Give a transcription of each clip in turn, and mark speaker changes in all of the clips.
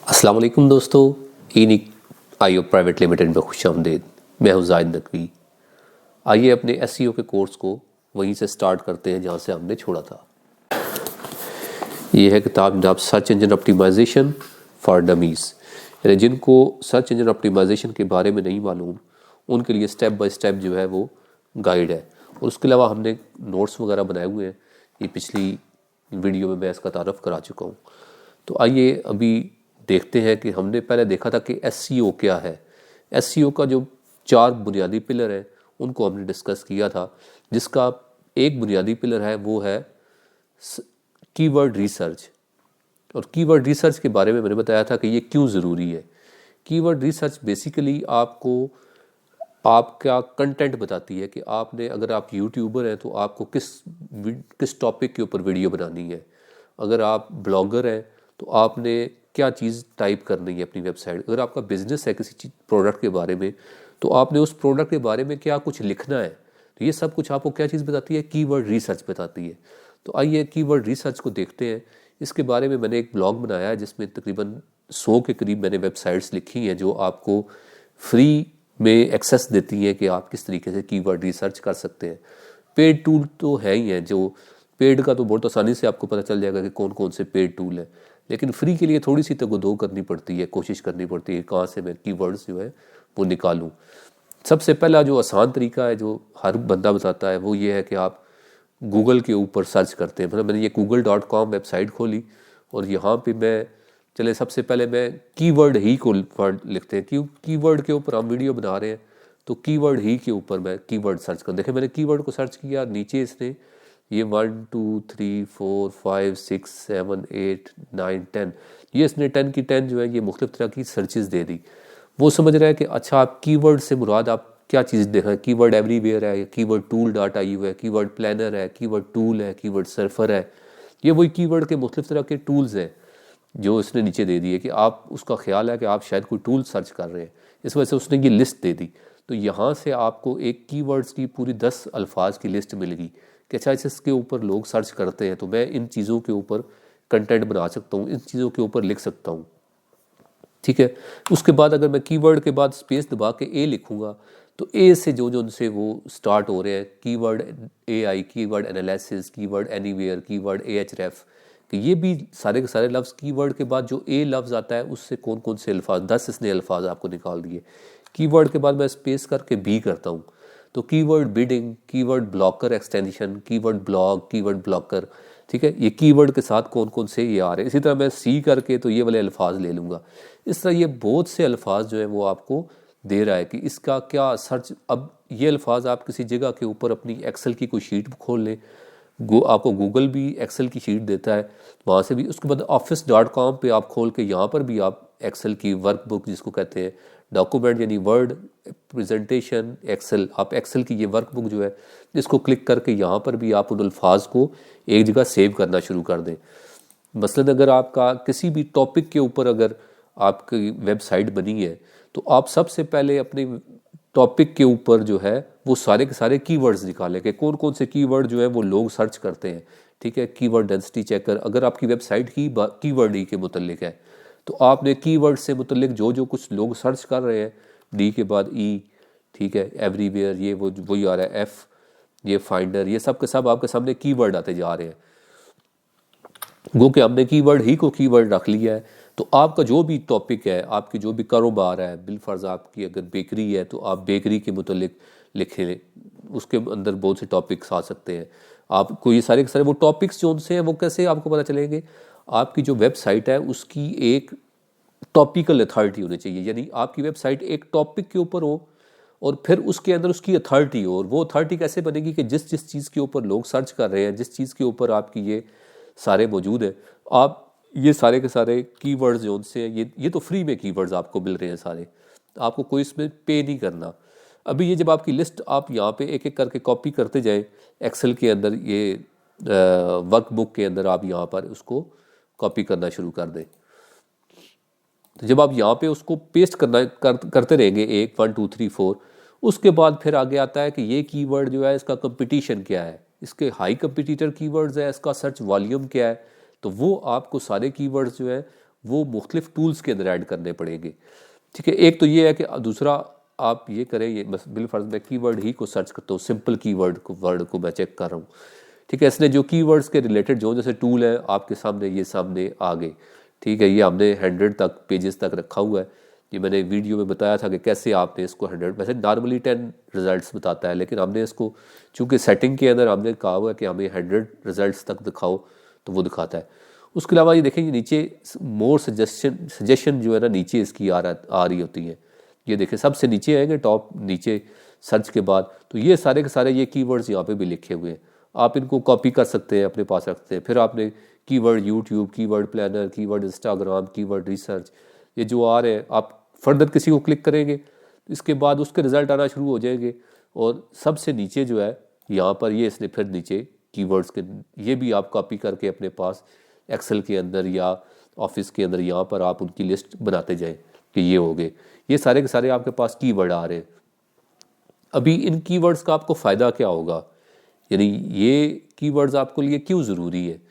Speaker 1: अस्सलाम वालेकुम दोस्तों, ईनिक आईओ प्राइवेट लिमिटेड में खुशामदीद। मैं हूं जाहिद नकवी। आइए अपने एसईओ के कोर्स को वहीं से स्टार्ट करते हैं जहां से हमने छोड़ा था। ये है किताब जनाब search engine optimisation for dummies, यानी जिनको सर्च इंजन ऑप्टिमाइजेशन के बारे में नहीं मालूम उनके लिए स्टेप बाय स्टेप जो है वो गाइड है। और उसके अलावा हमने नोट्स वगैरह बनाए हुए हैं, ये पिछली वीडियो में मैं इसका तारफ़ करा चुका हूँ। तो आइए अभी देखते हैं कि हमने पहले देखा था कि एसईओ क्या है। एसईओ का जो 4 बुनियादी पिलर हैं उनको हमने डिस्कस किया था, जिसका एक बुनियादी पिलर है वो है कीवर्ड रिसर्च। और कीवर्ड रिसर्च के बारे में मैंने बताया था कि ये क्यों ज़रूरी है। कीवर्ड रिसर्च बेसिकली आपको आपका कंटेंट बताती है कि आपने, अगर आप यूट्यूबर हैं तो आपको किस टॉपिक के ऊपर वीडियो बनानी है। अगर आप ब्लॉगर हैं तो आपने क्या चीज़ टाइप करनी है अपनी वेबसाइट। अगर आपका बिजनेस है किसी चीज़ प्रोडक्ट के बारे में तो आपने उस प्रोडक्ट के बारे में क्या कुछ लिखना है। तो ये सब कुछ आपको क्या चीज़ बताती है, कीवर्ड रिसर्च बताती है। तो आइए कीवर्ड रिसर्च को देखते हैं। इसके बारे में मैंने एक ब्लॉग बनाया है जिसमें तकरीबन 100 के करीब मैंने वेबसाइट्स लिखी हैं जो आपको फ्री में एक्सेस देती हैं कि आप किस तरीके से कीवर्ड रिसर्च कर सकते हैं। पेड टूल तो है ही हैं, जो पेड का तो बहुत आसानी से आपको पता चल जाएगा कि कौन कौन से पेड टूल हैं, लेकिन फ्री के लिए थोड़ी सी तगदो करनी पड़ती है, कोशिश करनी पड़ती है कहाँ से मैं कीवर्ड्स जो है वो निकालूं। सबसे पहला जो आसान तरीका है जो हर बंदा बताता है वो ये है कि आप गूगल के ऊपर सर्च करते हैं। मतलब मैंने ये google.com वेबसाइट खोली और यहाँ पे मैं, चले सबसे पहले मैं कीवर्ड ही को वर्ड लिखते हैं, क्यों कीवर्ड के ऊपर हम वीडियो बना रहे हैं तो कीवर्ड ही के ऊपर मैं कीवर्ड सर्च कर, देखें मैंने कीवर्ड को सर्च किया, नीचे इसने ये 1 2 3 4 5 6 7 8 9 10 ये इसने 10 की 10 जो है ये मुख्तलिफ तरह की सर्चेस दे दी। वो समझ रहा है कि अच्छा आप कीवर्ड से मुराद आप क्या चीज़ देखें, कीवर्ड एवरीवेयर है, कीवर्ड टूल डाटा यू है, कीवर्ड प्लानर है, कीवर्ड टूल है, कीवर्ड सर्फर है। ये वही कीवर्ड के मुख्तलिफ तरह के टूल्स हैं जो इसने नीचे दे दिए कि आप, उसका ख्याल है कि आप शायद कोई टूल सर्च कर रहे हैं, इस वजह से उसने ये लिस्ट दे दी। तो यहाँ से आपको एक कीवर्ड्स की पूरी 10 अल्फाज की लिस्ट मिल गई कि अच्छा इसके ऊपर लोग सर्च करते हैं तो मैं इन चीज़ों के ऊपर कंटेंट बना सकता हूँ, इन चीज़ों के ऊपर लिख सकता हूँ। ठीक है, उसके बाद अगर मैं कीवर्ड के बाद स्पेस दबा के ए लिखूंगा तो ए से जो जो उनसे वो स्टार्ट हो रहे हैं, keyword AI, keyword analysis, keyword anywhere, keyword एएचरेफ, कि ये भी सारे के सारे लफ्ज़ कीवर्ड के बाद जो ए लफ्ज़ आता है उससे कौन कौन से अल्फाज, 10 इसने अल्फाज आपको निकाल दिए। कीवर्ड के बाद मैं स्पेस करके बी करता हूँ तो keyword bidding, keyword blocker extension, keyword blog, keyword blocker. ठीक है, ये कीवर्ड के साथ कौन कौन से ये आ रहे हैं। इसी तरह मैं सी करके तो ये वाले अल्फाज ले लूँगा। इस तरह ये बहुत से अल्फाज जो है वो आपको दे रहा है कि इसका क्या सर्च। अब ये अल्फाज आप किसी जगह के ऊपर अपनी एक्सेल की कोई शीट खोल लें, आपको गूगल भी एक्सेल की शीट देता है वहाँ से भी। उसके बाद office.com पे आप खोल के यहाँ पर भी आप एक्सेल की वर्कबुक जिसको कहते हैं डॉक्यूमेंट, यानी वर्ड प्रेजेंटेशन एक्सेल, आप एक्सेल की ये वर्कबुक जो है इसको क्लिक करके यहाँ पर भी आप उन अल्फाज को एक जगह सेव करना शुरू कर दें। मसलन अगर आपका किसी भी टॉपिक के ऊपर अगर आपकी वेबसाइट बनी है तो आप सबसे पहले अपने टॉपिक के ऊपर जो है वो सारे के सारे कीवर्ड्स निकालें कि कौन कौन से कीवर्ड जो है वो लोग सर्च करते हैं। ठीक है, कीवर्ड डेंसिटी चेकर, अगर आपकी वेबसाइट ही कीवर्ड ही के मुतल्लिक है तो आपने कीवर्ड से मुतल्लिक जो जो कुछ लोग सर्च कर रहे हैं, डी के बाद ई, ठीक है, एवरीवेयर, ये वो वही आ रहा है, एफ, ये फाइंडर, ये सब के सब आपके सामने कीवर्ड आते जा रहे हैं। गो कि हमने कीवर्ड ही को कीवर्ड रख लिया है तो आपका जो भी टॉपिक है, आपकी जो भी कारोबार है, बिलफर्ज आपकी अगर बेकरी है तो आप बेकरी के मुतल्लिक लिखें, उसके अंदर बहुत से टॉपिक्स आ सकते हैं। आपको ये सारे के सारे वो टॉपिक्स जो उनसे हैं वो कैसे आपको पता चलेंगे, आपकी जो वेबसाइट है उसकी एक टॉपिकल अथॉरिटी होनी चाहिए, यानी आपकी वेबसाइट एक टॉपिक के ऊपर हो और फिर उसके अंदर उसकी अथॉरिटी हो। और वो अथॉरिटी कैसे बनेगी कि जिस जिस चीज़ के ऊपर लोग सर्च कर रहे हैं, जिस चीज़ के ऊपर आपकी ये सारे मौजूद हैं, आप ये सारे के सारे कीवर्ड्स जो उनसे हैं, ये तो फ्री में कीवर्ड्स आपको मिल रहे हैं सारे, आपको कोई इसमें पे नहीं करना। अभी ये जब आपकी लिस्ट आप यहाँ पे एक एक करके कॉपी करते जाएं एक्सेल के अंदर, ये वर्कबुक के अंदर आप यहाँ पर उसको कॉपी करना शुरू कर दें। तो जब आप यहाँ पे उसको पेस्ट करते रहेंगे 1 1 2 3 4, उसके बाद फिर आगे आता है कि ये कीवर्ड जो है इसका कंपटीशन क्या है, इसके हाई कंपटीटर कीवर्ड्स है, इसका सर्च वॉल्यूम क्या है। तो वो आपको सारे कीवर्ड्स जो है वो मुख्तलिफ टूल्स के अंदर ऐड करने पड़ेंगे। ठीक है, एक तो ये है कि दूसरा आप ये करें, ये बस बिलफर्ज मैं कीवर्ड ही को सर्च करता हूँ, सिंपल कीवर्ड को, वर्ड को मैं चेक कर रहा हूँ। ठीक है, इसने जो कीवर्ड्स के रिलेटेड जो जैसे टूल है आपके सामने, ये सामने आ गए। ठीक है, ये हमने 100 तक पेजेस तक रखा हुआ है। ये मैंने वीडियो में बताया था कि कैसे आपने इसको 100, वैसे नॉर्मली 10 रिजल्ट्स बताता है, लेकिन हमने इसको चूँकि सेटिंग के अंदर हमने कहा हुआ है कि हमें 100 रिजल्ट्स तक दिखाओ, तो वो दिखाता है। उसके अलावा ये देखें, ये नीचे मोर सजेशन जो है ना नीचे इसकी आ रही होती है। ये देखें सबसे नीचे आएंगे, टॉप नीचे सर्च के बाद, तो ये सारे के सारे ये कीवर्ड्स यहाँ पे भी लिखे हुए हैं। आप इनको कॉपी कर सकते हैं, अपने पास रखते हैं। फिर आपने keyword YouTube, keyword planner, keyword Instagram, keyword research, ये जो आ रहे हैं, आप फर्दर किसी को क्लिक करेंगे तो इसके बाद उसके रिजल्ट आना शुरू हो जाएंगे। और सबसे नीचे जो है यहाँ पर ये इसने फिर नीचे कीवर्ड्स के, ये भी आप कॉपी करके अपने पास एक्सेल के अंदर या ऑफिस के अंदर यहाँ पर आप उनकी लिस्ट बनाते जाएं कि ये हो गए। ये सारे के सारे आपके पास कीवर्ड आ रहे हैं। अभी इन कीवर्ड्स का आपको फ़ायदा क्या होगा, यानी ये कीवर्ड्स आपके लिए क्यों ज़रूरी है?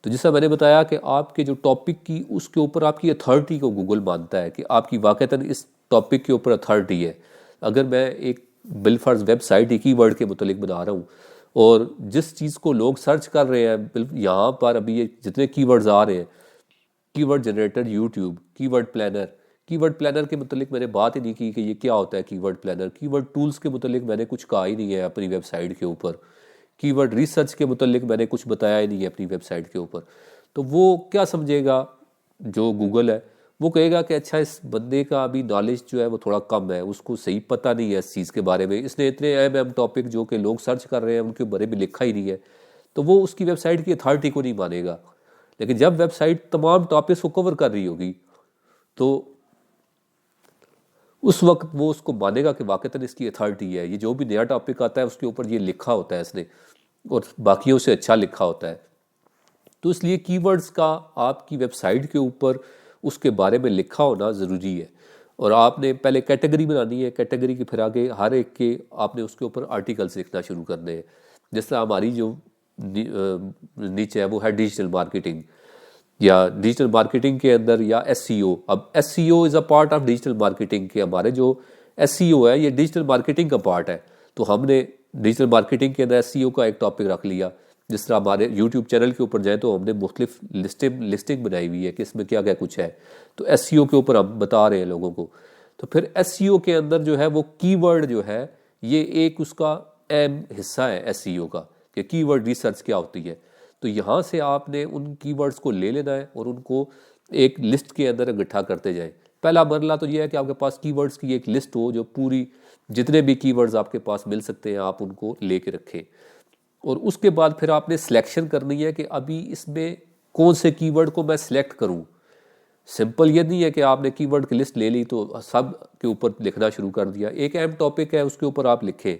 Speaker 1: तो जैसा मैंने बताया कि आपके जो टॉपिक की उसके ऊपर आपकी अथॉरिटी को गूगल मानता है कि आपकी वाक़तन इस टॉपिक के ऊपर अथॉरिटी है। अगर मैं एक बिलफर्ज वेबसाइट ही कीवर्ड के मुतालिक बना रहा हूँ और जिस चीज़ को लोग सर्च कर रहे हैं, यहाँ पर अभी ये जितने कीवर्ड्स आ रहे हैं, keyword generator YouTube, keyword planner के मुतालिक मैंने बात ही नहीं की कि ये क्या होता है कीवर्ड प्लानर। कीवर्ड टूल्स के मुतालिक मैंने कुछ कहा ही नहीं है अपनी वेबसाइट के ऊपर। कीवर्ड रिसर्च के मुतालिक मैंने कुछ बताया ही नहीं है अपनी वेबसाइट के ऊपर। तो वो क्या समझेगा जो गूगल है, वो कहेगा कि अच्छा इस बंदे का अभी नॉलेज जो है वो थोड़ा कम है, उसको सही पता नहीं है इस चीज़ के बारे में, इसने इतने अहम टॉपिक जो कि लोग सर्च कर रहे हैं उनके बारे में लिखा ही नहीं है, तो वो उसकी वेबसाइट की अथॉरिटी को नहीं मानेगा। लेकिन जब वेबसाइट तमाम टॉपिक्स को कवर कर रही होगी तो उस वक्त वो उसको मानेगा कि वाकईतन इसकी अथॉरिटी है, ये जो भी नया टॉपिक आता है उसके ऊपर ये लिखा होता है इसने और बाकियों से अच्छा लिखा होता है। तो इसलिए कीवर्ड्स का आपकी वेबसाइट के ऊपर उसके बारे में लिखा होना ज़रूरी है। और आपने पहले कैटेगरी बनानी है, कैटेगरी के फिर आगे हर एक के आपने उसके ऊपर आर्टिकल्स लिखना शुरू करने हैं। जिस तरह हमारी जो नीचे है वो है डिजिटल मार्केटिंग, या डिजिटल मार्केटिंग के अंदर या एसईओ। अब SEO is a part of digital marketing के, हमारे जो एसईओ है ये डिजिटल मार्केटिंग का पार्ट है। तो हमने डिजिटल मार्केटिंग के अंदर एसईओ का एक टॉपिक रख लिया। जिस तरह हमारे यूट्यूब चैनल के ऊपर जाए तो हमने मुख्तलिफ लिस्टिंग बनाई हुई है कि इसमें क्या क्या कुछ है, तो एसईओ के ऊपर हम बता रहे हैं लोगों को। तो फिर एसईओ के अंदर जो है वो कीवर्ड जो है ये एक उसका अहम हिस्सा है एसईओ का, कि कीवर्ड रिसर्च क्या होती है। तो यहाँ से आपने उन कीवर्ड्स को ले लेना है और उनको एक लिस्ट के अंदर इकट्ठा करते जाएं। पहला मरला तो ये है कि आपके पास कीवर्ड्स की एक लिस्ट हो, जो पूरी जितने भी कीवर्ड्स आपके पास मिल सकते हैं आप उनको लेके रखें। और उसके बाद फिर आपने सिलेक्शन करनी है कि अभी इसमें कौन से कीवर्ड को मैं सिलेक्ट करूं। सिंपल ये नहीं है कि आपने कीवर्ड की लिस्ट ले ली तो सब के ऊपर लिखना शुरू कर दिया। एक अहम टॉपिक है उसके ऊपर आप लिखें,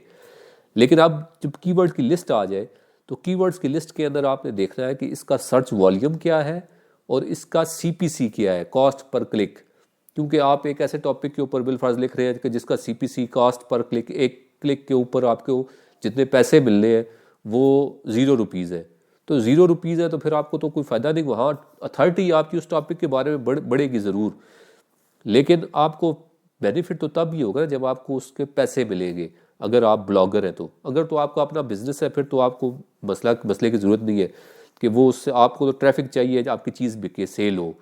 Speaker 1: लेकिन अब जब कीवर्ड की लिस्ट आ जाए तो कीवर्ड्स की लिस्ट के अंदर आपने देखना है कि इसका सर्च वॉल्यूम क्या है और इसका सीपीसी क्या है, कॉस्ट पर क्लिक। क्योंकि आप एक ऐसे टॉपिक के ऊपर बिलफर्ज लिख रहे हैं कि जिसका सीपीसी, कॉस्ट पर क्लिक, एक क्लिक के ऊपर आपको जितने पैसे मिलने हैं वो ₹0 है। तो ₹0 है तो फिर आपको तो कोई फ़ायदा नहीं। वहाँ अथॉरिटी आपकी उस टॉपिक के बारे में बढ़ेगी ज़रूर, लेकिन आपको बेनिफिट तो तब ही होगा जब आपको उसके पैसे मिलेंगे। अगर आप ब्लॉगर हैं तो, अगर तो आपका अपना बिजनेस है फिर तो आपको मसले की ज़रूरत नहीं है कि वो उससे आपको तो ट्रैफिक चाहिए, आपकी चीज़ बिके, सेल हो,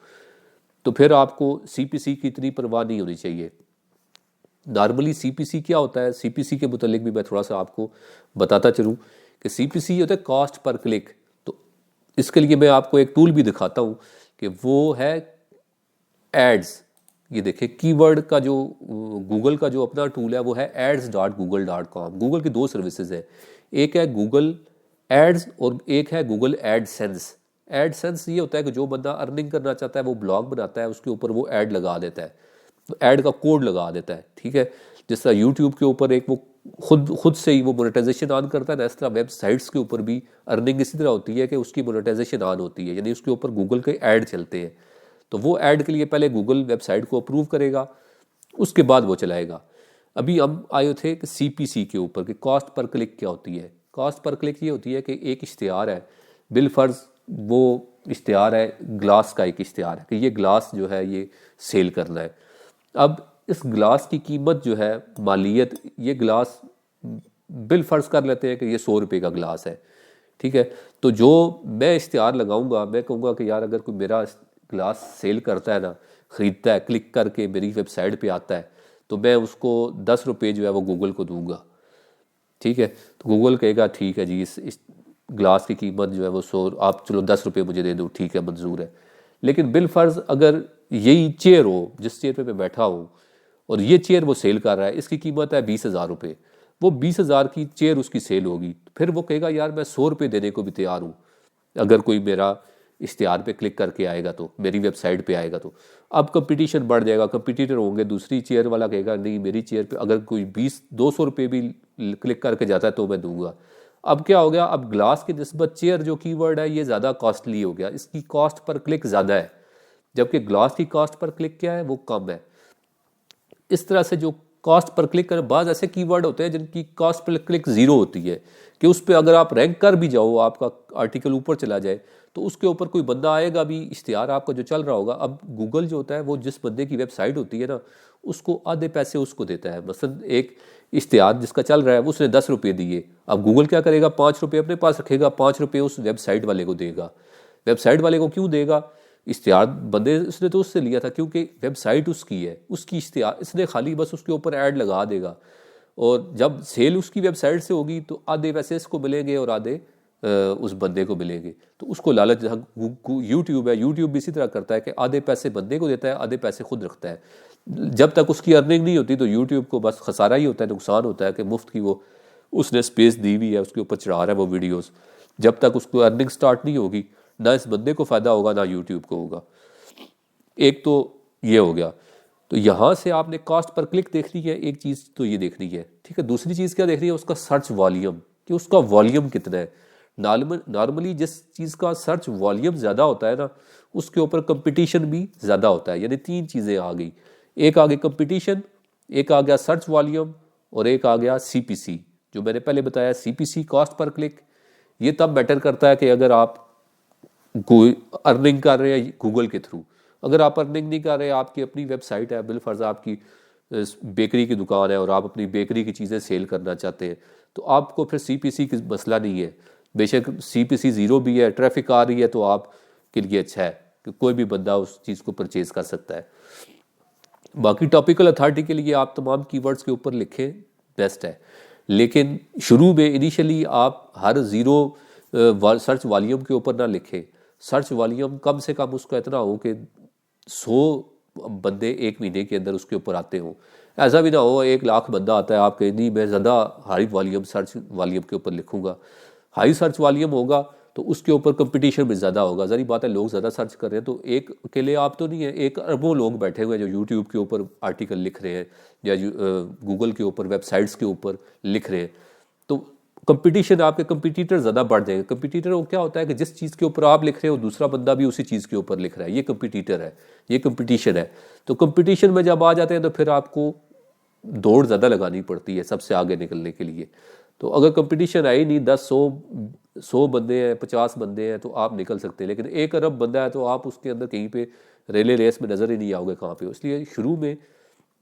Speaker 1: तो फिर आपको सीपीसी की इतनी परवाह नहीं होनी चाहिए। नॉर्मली सीपीसी क्या होता है, सीपीसी के मुतालिक भी मैं थोड़ा सा आपको बताता चलूँ कि सीपीसी होता है कॉस्ट पर क्लिक। तो इसके लिए मैं आपको एक टूल भी दिखाता हूँ कि वो है एड्स। ये देखिए कीवर्ड का जो गूगल का जो अपना टूल है वो है ads.google.com। गूगल की 2 सर्विसेज है, एक है गूगल एड्स और एक है गूगल एडसेंस। एडसेंस ये होता है कि जो बंदा अर्निंग करना चाहता है वो ब्लॉग बनाता है, उसके ऊपर वो ऐड लगा देता है, तो ऐड का कोड लगा देता है। ठीक है, जिस तरह यूट्यूब के ऊपर एक वो खुद से ही वो मोनेटाइजेशन ऑन करता है ना, इस तरह वेबसाइट्स के ऊपर भी अर्निंग इसी तरह होती है कि उसकी मोनेटाइजेशन ऑन होती है, यानी उसके ऊपर गूगल के ऐड चलते हैं। तो वो ऐड के लिए पहले गूगल वेबसाइट को अप्रूव करेगा, उसके बाद वो चलाएगा। अभी हम आए थे कि सीपीसी के ऊपर कि कॉस्ट पर क्लिक क्या होती है। कॉस्ट पर क्लिक ये होती है कि एक इश्तिहार है, बिलफर्ज वो इश्तिहार है, ग्लास का एक इश्तिहार है कि ये ग्लास जो है ये सेल करना है। अब इस ग्लास की कीमत जो है, मालियत, ये ग्लास बिल फ़र्ज़ कर लेते हैं कि ये 100 रुपये का ग्लास है, ठीक है। तो जो मैं इश्तिहार लगाऊंगा, मैं कहूँगा कि यार अगर कोई मेरा ग्लास सेल करता है ना, ख़रीदता है, क्लिक करके मेरी वेबसाइट पे आता है, तो मैं उसको 10 रुपये जो है वो गूगल को दूंगा, ठीक है। तो गूगल कहेगा ठीक है जी, इस ग्लास की कीमत जो है वो 100, आप चलो 10 रुपये मुझे दे दो, ठीक है, मंजूर है। लेकिन बिल फ़र्ज़ अगर यही चेयर हो जिस चेयर पे मैं बैठा हूँ और ये चेयर वो सेल कर रहा है, इसकी कीमत है 20,000 रुपये, वो 20,000 की चेयर उसकी सेल होगी, फिर वो कहेगा यार मैं 100 रुपये देने को भी तैयार हूँ अगर कोई मेरा इश्तिहार पे क्लिक करके आएगा, तो मेरी वेबसाइट पे आएगा। तो अब कंपटीशन बढ़ जाएगा, कंपटीटर होंगे, दूसरी चेयर वाला कहेगा नहीं मेरी चेयर पे अगर कोई 200 रुपये भी क्लिक करके जाता है तो मैं दूंगा। अब क्या हो गया, अब ग्लास की निस्बत चेयर जो कीवर्ड है ये ज़्यादा कॉस्टली हो गया, इसकी कॉस्ट पर क्लिक ज़्यादा है, जबकि ग्लास की कॉस्ट पर क्लिक क्या है वो कम है। इस तरह से जो कॉस्ट पर क्लिक करें, बाद ऐसे कीवर्ड होते हैं जिनकी कॉस्ट पर क्लिक ज़ीरो होती है कि उस पर अगर आप रैंक कर भी जाओ, आपका आर्टिकल ऊपर चला जाए, तो उसके ऊपर कोई बंदा आएगा भी, इश्तिहार आपका जो चल रहा होगा। अब गूगल जो होता है वो जिस बंदे की वेबसाइट होती है ना, उसको आधे पैसे उसको देता है। मसलन एक इश्तिहार जिसका चल रहा है उसने 10 रुपये दिए, अब गूगल क्या करेगा, 5 रुपये अपने पास रखेगा, 5 रुपये उस वेबसाइट वाले को देगा। वेबसाइट वाले को क्यों देगा, इश्तिहार बंदे उसने तो उससे लिया था क्योंकि वेबसाइट उसकी है, उसकी इश्तिहार, इसने खाली बस उसके ऊपर ऐड लगा देगा, और जब सेल उसकी वेबसाइट से होगी तो आधे पैसे इसको मिलेंगे और आधे उस बंदे को मिलेंगे। तो उसको लालच, यूट्यूब है, यूट्यूब भी इसी तरह करता है कि आधे पैसे बंदे को देता है, आधे पैसे खुद रखता है। जब तक उसकी अर्निंग नहीं होती तो यूट्यूब को बस खसारा ही होता है, नुकसान होता है कि मुफ्त की वो उसने स्पेस दी हुई है, उसके ऊपर चढ़ा रहा है वो वीडियोस। जब तक उसको अर्निंग स्टार्ट नहीं होगी, ना इस बंदे को फ़ायदा होगा ना यूट्यूब को होगा। एक तो ये हो गया। तो यहाँ से आपने कॉस्ट पर क्लिक देखनी है, एक चीज़ तो ये देखनी है, ठीक है। दूसरी चीज़ क्या देखनी है, उसका सर्च वॉल्यूम, कि उसका वॉल्यूम कितना है। नॉर्मली जिस चीज़ का सर्च वॉल्यूम ज़्यादा होता है ना, उसके ऊपर कंपटीशन भी ज़्यादा होता है। यानी 3 चीज़ें आ गई, एक आ गई कंपटीशन, एक आ गया सर्च वॉल्यूम, और एक आ गया CPC। जो मैंने पहले बताया CPC, कॉस्ट पर क्लिक, ये तब मैटर करता है कि अगर आप कोई अर्निंग कर रहे हैं गूगल के थ्रू। अगर आप अर्निंग नहीं कर रहे, आपकी अपनी वेबसाइट है, बिलफर्ज आपकी बेकरी की दुकान है और आप अपनी बेकरी की चीज़ें सेल करना चाहते हैं, तो आपको फिर CPC की मसला नहीं है। बेशक CPC ज़ीरो भी है, ट्रैफिक आ रही है, तो आपके लिए अच्छा है कि कोई भी बंदा उस चीज़ को परचेज़ कर सकता है। बाकी टॉपिकल अथॉरिटी के लिए आप तमाम कीवर्ड्स के ऊपर लिखें, बेस्ट है। लेकिन शुरू में इनिशियली आप हर ज़ीरो सर्च वॉल्यूम के ऊपर ना लिखें। सर्च वॉल्यूम कम से कम उसका इतना हो कि 100 बंदे एक महीने के अंदर उसके ऊपर आते हों। ऐसा भी ना हो 1 लाख बंदा आता है, आप कहें नहीं मैं ज़्यादा हाई वॉल्यूम सर्च वॉल्यूम के ऊपर लिखूंगा। हाई सर्च वॉल्यूम होगा तो उसके ऊपर कंपटीशन भी ज़्यादा होगा। ज़री बात है, लोग ज़्यादा सर्च कर रहे हैं, तो एक अकेले आप तो नहीं है, एक अरबों लोग बैठे हुए हैं जो यूट्यूब के ऊपर आर्टिकल लिख रहे हैं या गूगल के ऊपर वेबसाइट्स के ऊपर लिख रहे हैं। तो कंपटीशन, आपके कंपटीटर ज़्यादा बढ़ जाएंगे। कंपटीटर वो क्या होता है कि जिस चीज़ के ऊपर आप लिख रहे हो दूसरा बंदा भी उसी चीज़ के ऊपर लिख रहा है, ये कंपटीटर है, ये कंपटीशन है। तो कंपटीशन में जब आ जाते हैं तो फिर आपको दौड़ ज़्यादा लगानी पड़ती है सबसे आगे निकलने के लिए। तो अगर कंपटीशन है ही नहीं, 100 बंदे हैं, 50 बंदे हैं, तो आप निकल सकते हैं। लेकिन 1 अरब बंदा है तो आप उसके अंदर कहीं पे रेले रेस में नज़र ही नहीं आओगे कहाँ पे। इसलिए शुरू में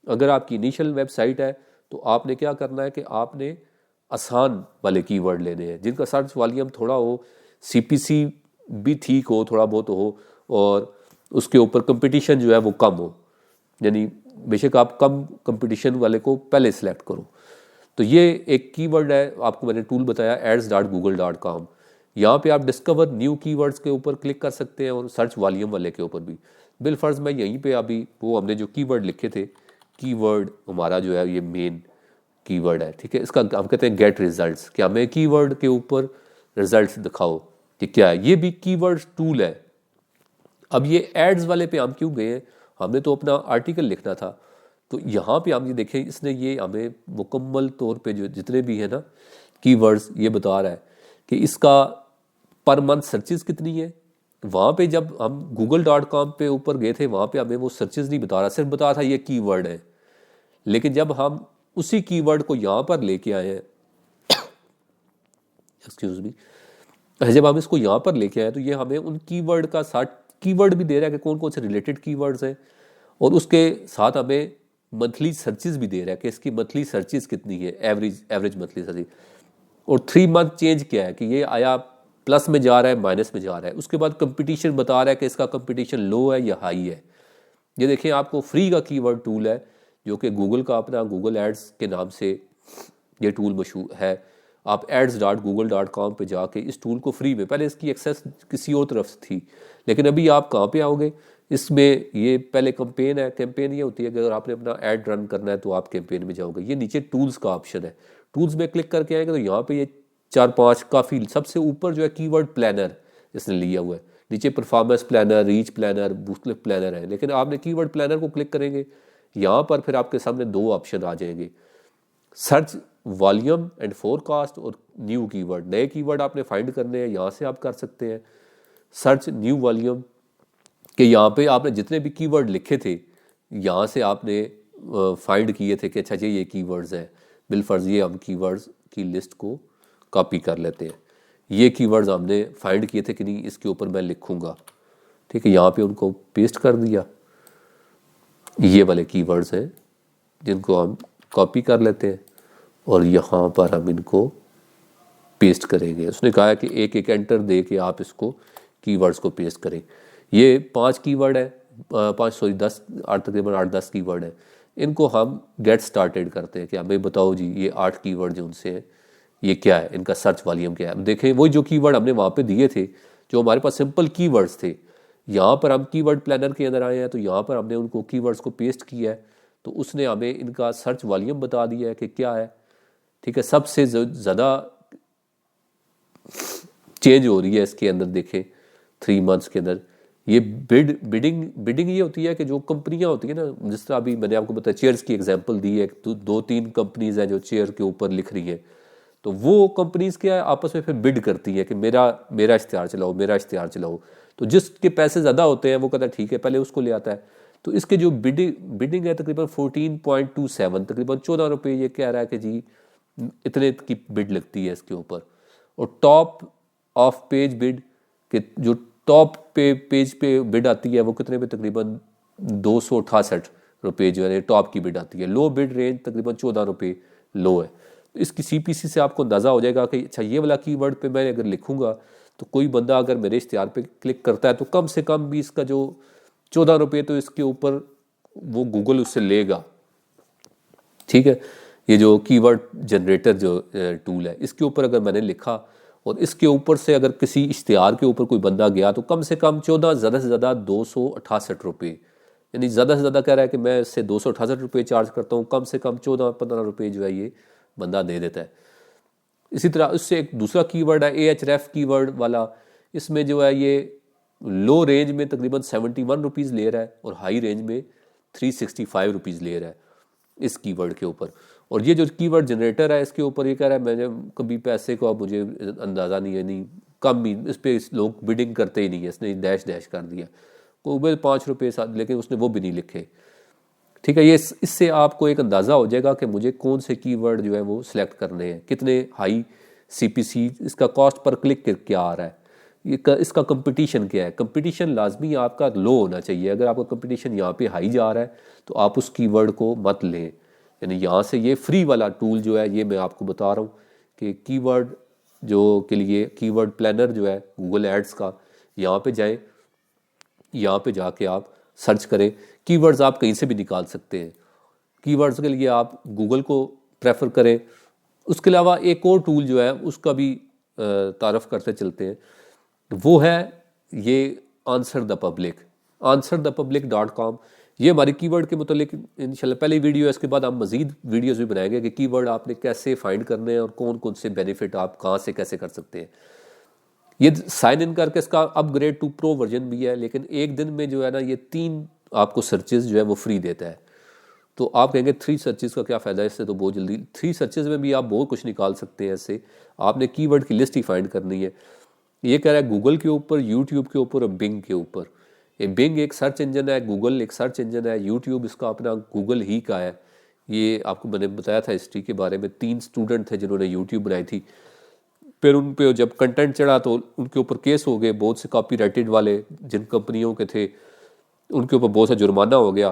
Speaker 1: अगर आपकी इनिशियल वेबसाइट है तो आपने क्या करना है कि आपने आसान वाले कीवर्ड लेने हैं जिनका सर्च वॉल्यूम थोड़ा हो, CPC भी ठीक हो, थोड़ा बहुत हो, और उसके ऊपर कंपटीशन जो है वो कम हो। यानी बेशक आप कम कंपटीशन वाले को पहले सिलेक्ट करो। तो ये एक कीवर्ड है, आपको मैंने टूल बताया ads.google.com। यहाँ पे आप डिस्कवर न्यू कीवर्ड्स के ऊपर क्लिक कर सकते हैं और सर्च वॉल्यूम वाले के ऊपर भी। बिलफर्ज मैं यहीं पे अभी वो हमने जो कीवर्ड लिखे थे, कीवर्ड हमारा जो है ये मेन कीवर्ड है, ठीक है। इसका हम कहते हैं गेट रिजल्ट्स, कि हमें कीवर्ड के ऊपर रिजल्ट्स दिखाओ कि क्या है। ये भी कीवर्ड टूल है। अब ये एड्स वाले पे हम क्यों गए हैं, हमने तो अपना आर्टिकल लिखना था। तो यहाँ पे हम ये देखें, इसने ये हमें मुकम्मल तौर पे जो जितने भी है ना कीवर्ड्स ये बता रहा है कि इसका पर मंथ सर्चेस कितनी है। वहाँ पे जब हम google.com पे ऊपर गए थे वहाँ पे हमें वो सर्चेस नहीं बता रहा, सिर्फ बता था ये कीवर्ड है। लेकिन जब हम उसी कीवर्ड को यहाँ पर लेके आए हैं एक्सक्यूज मी, जब हम इसको यहाँ पर लेके आए तो ये हमें उन कीवर्ड का साथ कीवर्ड भी दे रहा है कि कौन कौन से रिलेटेड कीवर्ड्स हैं, और उसके साथ हमें मंथली सर्चेज भी दे रहा है कि इसकी मंथली सर्चेज कितनी है, एवरेज मंथली सर्चेज। और 3 मंथ चेंज क्या है कि ये आया प्लस में जा रहा है माइनस में जा रहा है। उसके बाद कंपटीशन बता रहा है कि इसका कंपटीशन लो है या हाई है। ये देखें आपको फ्री का कीवर्ड टूल है जो कि गूगल का अपना गूगल एड्स के नाम से ये टूल मशहूर है। आप ads.google.com पे जाके इस टूल को फ्री में, पहले इसकी एक्सेस किसी और तरफ से थी लेकिन अभी आप कहाँ पे आओगे, इसमें ये पहले कैंपेन है। कैंपेन ये होती है कि अगर आपने अपना ऐड रन करना है तो आप कैंपेन में जाओगे। ये नीचे टूल्स का ऑप्शन है, टूल्स में क्लिक करके आएंगे तो यहाँ पे ये 4-5 काफ़ी, सबसे ऊपर जो है कीवर्ड प्लानर इसने लिया हुआ है, नीचे परफॉर्मेंस प्लानर, रीच प्लानर, बूस्टलिफ प्लानर है। लेकिन आपने कीवर्ड प्लानर को क्लिक करेंगे, यहाँ पर फिर आपके सामने 2 ऑप्शन आ जाएंगे, सर्च वॉल्यूम एंड फोरकास्ट और न्यू कीवर्ड। नए कीवर्ड आपने फाइंड करने हैं, यहाँ से आप कर सकते हैं सर्च न्यू वॉल्यूम, कि यहाँ पे आपने जितने भी कीवर्ड लिखे थे यहाँ से आपने फाइंड किए थे कि अच्छा ये कीवर्ड्स हैं, बिलफर्ज ये हम कीवर्ड्स की लिस्ट को कॉपी कर लेते हैं। ये कीवर्ड्स हमने फाइंड किए थे कि नहीं, इसके ऊपर मैं लिखूँगा, ठीक है। यहाँ पे उनको पेस्ट कर दिया। ये वाले कीवर्ड्स हैं जिनको हम कॉपी कर लेते हैं और यहाँ पर हम इनको पेस्ट करेंगे। उसने कहा है कि एक एक एंटर दे के आप इसको कीवर्ड्स को पेस्ट करें। ये 5 कीवर्ड है, 10 तकरीबन 8-10 कीवर्ड है। इनको हम गेट स्टार्टेड करते हैं कि हमें बताओ जी ये 8 कीवर्ड जो उनसे हैं ये क्या है, इनका सर्च वॉल्यूम क्या है। अब देखें वही जो कीवर्ड हमने वहाँ पे दिए थे, जो हमारे पास सिंपल कीवर्ड्स थे, यहाँ पर हम कीवर्ड प्लानर के अंदर आए हैं तो यहाँ पर हमने उनको कीवर्ड्स को पेस्ट किया है तो उसने हमें इनका सर्च वॉल्यूम बता दिया है कि क्या है, ठीक है। सबसे ज़्यादा चेंज हो रही है इसके अंदर, देखें 3 मंथ्स के अंदर ये बिडिंग ये होती है कि जो कंपनियां होती है ना, जिस तरह अभी मैंने आपको बताया चेयर्स की एग्जांपल दी है, तो 2-3 कंपनीज हैं जो चेयर के ऊपर लिख रही हैं, तो वो कंपनीज क्या है आपस में फिर बिड करती हैं कि मेरा इश्तिहार चलाओ, मेरा इश्तिहार चलाओ। तो जिसके पैसे ज़्यादा होते हैं वो कहता है ठीक है पहले उसको ले आता है। तो इसके जो बिडिंग है तकरीबन 14.27, तकरीबन 14 रुपये ये कह रहा है कि जी इतने की बिड लगती है इसके ऊपर। और टॉप ऑफ पेज बिड के जो टॉप पेज पे बिड आती है वो कितने पे, तकरीबन 268 रुपये जो है टॉप की बिड आती है। लो बिड रेंज तकरीबन 14 रुपये लो है। इसकी CPC से आपको अंदाज़ा हो जाएगा कि अच्छा ये वाला कीवर्ड पे मैं अगर लिखूंगा तो कोई बंदा अगर मेरे इश्तिहार पे क्लिक करता है तो कम से कम भी इसका जो 14 रुपये तो इसके ऊपर वो गूगल उससे लेगा, ठीक है। ये जो कीवर्ड जनरेटर जो टूल है इसके ऊपर अगर मैंने लिखा और इसके ऊपर से अगर किसी इश्तिहार के ऊपर कोई बंदा गया तो कम से कम 14, ज़्यादा से ज़्यादा 268 रुपये, यानी ज़्यादा से ज़्यादा कह रहा है कि मैं इससे 268 रुपये चार्ज करता हूँ, कम से कम 14-15 रुपये जो है ये बंदा दे देता है। इसी तरह उससे एक दूसरा कीवर्ड है AHREF कीवर्ड वाला, इसमें जो है ये लो रेंज में तकरीबन 71 रुपीज़ ले रहा है और हाई रेंज में 365 रुपीज़ ले रहा है इस कीवर्ड के ऊपर। और ये जो कीवर्ड जनरेटर है इसके ऊपर ये कह रहा है मैंने कभी पैसे को अब मुझे अंदाज़ा नहीं है, नहीं कम ही इस पर लोग बिडिंग करते ही नहीं है, इसने डैश कर दिया कोई 5 रुपये साथ, लेकिन उसने वो भी नहीं लिखे, ठीक है। ये इससे आपको एक अंदाज़ा हो जाएगा कि मुझे कौन से कीवर्ड जो है वो सिलेक्ट करने हैं, कितने हाई CPC, इसका कॉस्ट पर क्लिक क्या आ रहा है, इसका कंपटीशन क्या है। कंपटीशन लाजमी आपका लो होना चाहिए। अगर आपका कंपटीशन यहाँ पे हाई जा रहा है तो आप उस कीवर्ड को मत लें। यानी यहाँ से ये फ्री वाला टूल जो है ये मैं आपको बता रहा हूँ कि कीवर्ड जो के लिए कीवर्ड प्लानर जो है गूगल एड्स का, यहाँ पे जाएं, यहाँ पे जाके आप सर्च करें। कीवर्ड्स आप कहीं से भी निकाल सकते हैं, कीवर्ड्स के लिए आप गूगल को प्रेफर करें। उसके अलावा एक और टूल जो है उसका भी तारफ़ करते चलते हैं, वो है ये आंसर द पब्लिक.com। ये हमारी कीवर्ड के मुतालिक इंशाल्लाह पहली वीडियो है, इसके बाद हम मज़ीद वीडियोस भी बनाएंगे कि कीवर्ड आपने कैसे फाइंड करने हैं और कौन कौन से बेनिफिट आप कहाँ से कैसे कर सकते हैं। ये साइन इन करके इसका अपग्रेड टू प्रो वर्जन भी है, लेकिन एक दिन में जो है ना ये 3 आपको सर्चेज जो है वो फ्री देता है। तो आप कहेंगे 3 सर्चेज का क्या फ़ायदा है, इससे तो बहुत जल्दी 3 सर्चेज में भी आप बहुत कुछ निकाल सकते हैं। इससे आपने कीवर्ड की लिस्ट ही फाइंड करनी है। ये कह रहा है गूगल के ऊपर, यूट्यूब के ऊपर और बिंग के ऊपर। ये बिंग एक सर्च इंजन है, गूगल एक सर्च इंजन है, यूट्यूब इसका अपना गूगल ही का है। ये आपको मैंने बताया था हिस्ट्री के बारे में, 3 स्टूडेंट थे जिन्होंने यूट्यूब बनाई थी। फिर उन पे जब कंटेंट चढ़ा तो उनके ऊपर केस हो गए, बहुत से कॉपीराइटेड वाले जिन कंपनियों के थे उनके ऊपर बहुत सा जुर्माना हो गया।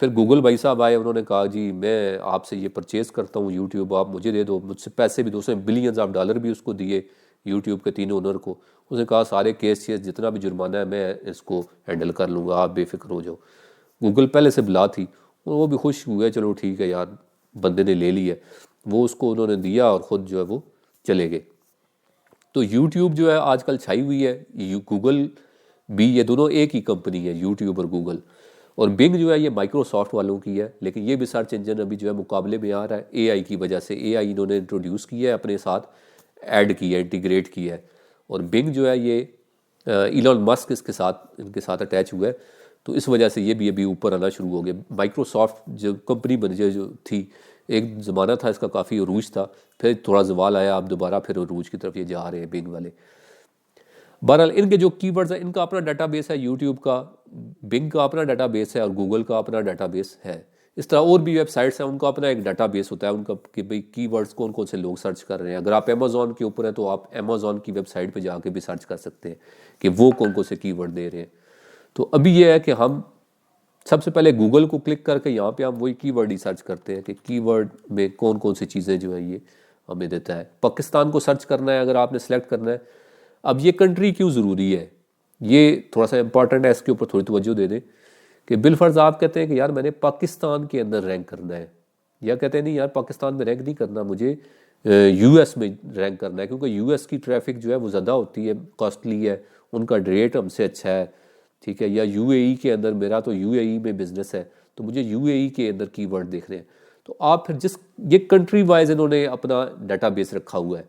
Speaker 1: फिर गूगल भाई साहब आए, उन्होंने कहा जी मैं आपसे ये परचेज़ करता हूँ यूट्यूब, आप मुझे दे दो। मुझसे पैसे भी $200 बिलियन भी उसको दिए यूट्यूब के तीनों ओनर को। उसने कहा सारे केस जितना भी जुर्माना है मैं इसको हैंडल कर लूँगा, आप बेफिक्र हो जाओ। गूगल पहले से बुला थी, वो भी खुश हुए, चलो ठीक है यार बंदे ने ले लिया। वो उसको उन्होंने दिया और ख़ुद जो है वो चले गए। तो यूट्यूब जो है आजकल छाई हुई है, गूगल भी, ये दोनों एक ही कंपनी है, यूट्यूब और गूगल। और बिंग जो है ये माइक्रोसॉफ्ट वालों की है, लेकिन ये भी सर्च इंजन अभी जो है मुकाबले में आ रहा है एआई की वजह से। एआई इन्होंने इंट्रोड्यूस किया है, अपने साथ ऐड किया है, इंटीग्रेट किया है। और बिंग जो है ये इलॉन मस्क इनके साथ अटैच हुआ है, तो इस वजह से ये भी अभी ऊपर आना शुरू हो गया। माइक्रोसॉफ्ट जो कंपनी बन जो थी, एक ज़माना था इसका काफ़ी अरूज था, फिर थोड़ा जवाल आया, अब दोबारा फिर अरूज की तरफ ये जा रहे हैं बिंग वाले। बहरहाल इनके जो कीवर्ड्स है, इनका अपना डाटाबेस है, यूट्यूब का, बिंग का अपना डाटाबेस है और गूगल का अपना डाटाबेस है। इस तरह और भी वेबसाइट्स हैं, उनका अपना एक डाटाबेस होता है उनका कि भाई कीवर्ड्स कौन कौन से लोग सर्च कर रहे हैं। अगर आप अमेज़ॉन के ऊपर हैं तो आप अमेज़ॉन की वेबसाइट पे जाके भी सर्च कर सकते हैं कि वो कौन कौन से कीवर्ड दे रहे हैं। तो अभी ये है कि हम सबसे पहले गूगल को क्लिक करके यहाँ पे हम वही कीवर्ड ही सर्च करते हैं कि कीवर्ड में कौन कौन सी चीज़ें जो है ये हमें देता है। पाकिस्तान को सर्च करना है अगर आपने सेलेक्ट करना है। अब ये कंट्री क्यों ज़रूरी है, ये थोड़ा सा इंपॉर्टेंट है, इसके ऊपर थोड़ी तवज्जो दे दें कि बिलफर्ज आप कहते हैं कि यार मैंने पाकिस्तान के अंदर रैंक करना है, या कहते हैं नहीं यार पाकिस्तान में रैंक नहीं करना, मुझे यूएस में रैंक करना है, क्योंकि यूएस की ट्रैफिक जो है वो ज़्यादा होती है, कॉस्टली है, उनका रेट हमसे अच्छा है, ठीक है। या यूएई के अंदर, मेरा तो यूएई में बिजनेस है तो मुझे यूएई के अंदर कीवर्ड देखने हैं। तो आप फिर ये कंट्री वाइज इन्होंने अपना डाटाबेस रखा हुआ है